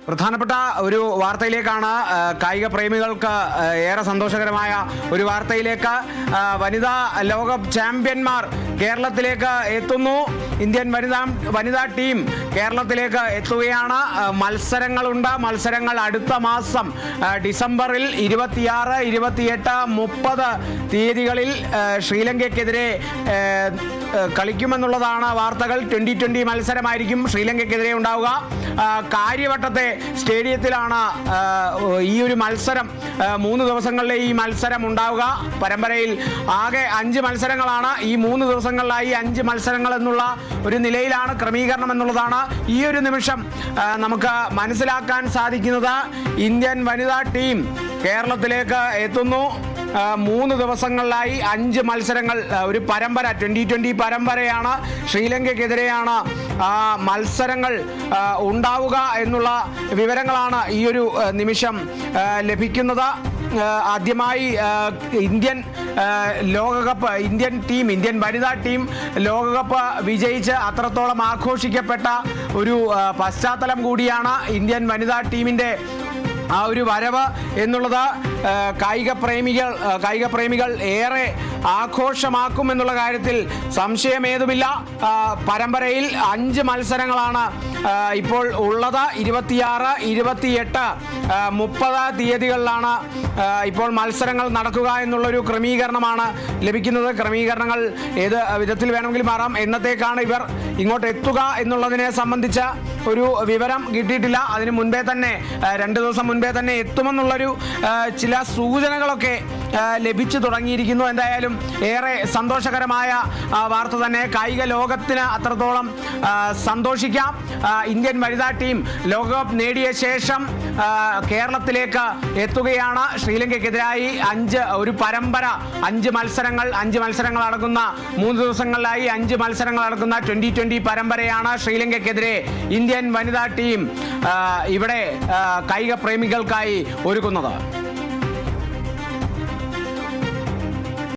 പ്രധാനപ്പെട്ട ഒരു വാർത്തയിലേക്കാണ് കായിക പ്രേമികൾക്ക് ഏറെ സന്തോഷകരമായ ഒരു വാർത്തയിലേക്ക്. വനിതാ ലോകകപ്പ് ചാമ്പ്യന്മാർ കേരളത്തിലേക്ക് എത്തുന്നു. ഇന്ത്യൻ വനിതാ ടീം കേരളത്തിലേക്ക് എത്തുകയാണ്. മത്സരങ്ങളുണ്ട്. മത്സരങ്ങൾ അടുത്ത മാസം ഡിസംബറിൽ 26, 28, 30 തീയതികളിൽ ശ്രീലങ്കയ്ക്കെതിരെ കളിക്കുമെന്നുള്ളതാണ് വാർത്തകൾ. 2020 മത്സരമായിരിക്കും ശ്രീലങ്കയ്ക്കെതിരെ ഉണ്ടാവുക. കാര്യവട്ടത്തെ സ്റ്റേഡിയത്തിലാണ് ഈ ഒരു മത്സരം. 3 ദിവസങ്ങളിലെ ഈ മത്സരം ഉണ്ടാവുക. പരമ്പരയിൽ ആകെ 5 മത്സരങ്ങളാണ്. ഈ 3 ദിവസങ്ങളിലായി 5 മത്സരങ്ങൾ എന്നുള്ള ഒരു നിലയിലാണ് ക്രമീകരണം എന്നുള്ളതാണ് ഈ ഒരു നിമിഷം നമുക്ക് മനസ്സിലാക്കാൻ സാധിക്കുന്നത്. ഇന്ത്യൻ വനിതാ ടീം കേരളത്തിലേക്ക് എത്തുന്നു. 3 ദിവസങ്ങളിലായി 5 മത്സരങ്ങൾ, ഒരു പരമ്പര, 2020 പരമ്പരയാണ്. ശ്രീലങ്കയ്ക്കെതിരെയാണ് മത്സരങ്ങൾ ഉണ്ടാവുക എന്നുള്ള വിവരങ്ങളാണ് ഈ ഒരു നിമിഷം ലഭിക്കുന്നത്. ആദ്യമായി ഇന്ത്യൻ ലോകകപ്പ്, ഇന്ത്യൻ വനിതാ ടീം ലോകകപ്പ് വിജയിച്ച് അത്രത്തോളം ആഘോഷിക്കപ്പെട്ട ഒരു പശ്ചാത്തലം കൂടിയാണ് ഇന്ത്യൻ വനിതാ ടീമിൻ്റെ ആ ഒരു വരവ് എന്നുള്ളത്. കായിക പ്രേമികൾ ഏറെ ആഘോഷമാക്കും എന്നുള്ള കാര്യത്തിൽ സംശയമേതുമില്ല. പരമ്പരയിൽ 5 മത്സരങ്ങളാണ് ഇപ്പോൾ ഉള്ളത്. 26, 28, 30 തീയതികളിലാണ് ഇപ്പോൾ മത്സരങ്ങൾ നടക്കുക എന്നുള്ളൊരു ക്രമീകരണമാണ് ലഭിക്കുന്നത്. ക്രമീകരണങ്ങൾ ഏത് വിധത്തിൽ വേണമെങ്കിലും മാറാം. എന്നത്തേക്കാണ് ഇവർ ഇങ്ങോട്ട് എത്തുക എന്നുള്ളതിനെ സംബന്ധിച്ച ഒരു വിവരം കിട്ടിയിട്ടില്ല. അതിന് മുൻപേ തന്നെ 2 ദിവസം മുൻപേ തന്നെ എത്തുമെന്നുള്ളൊരു ചില സൂചനകളൊക്കെ ലഭിച്ചു തുടങ്ങിയിരിക്കുന്നു. എന്തായാലും ഏറെ സന്തോഷകരമായ വാർത്ത തന്നെ. കായിക ലോകത്തിന് അത്രത്തോളം സന്തോഷിക്കാം. ഇന്ത്യൻ വനിതാ ടീം ലോകകപ്പ് നേടിയ ശേഷം കേരളത്തിലേക്ക് എത്തുകയാണ്. ശ്രീലങ്കയ്ക്കെതിരായി ഒരു പരമ്പര, 5 മത്സരങ്ങൾ നടക്കുന്ന 3 ദിവസങ്ങളിലായി 5 മത്സരങ്ങൾ നടക്കുന്ന 2020 പരമ്പരയാണ് ശ്രീലങ്കയ്ക്കെതിരെ ഇന്ത്യൻ വനിതാ ടീം ഇവിടെ കായിക പ്രേമികൾക്കായി ഒരുക്കുന്നത്.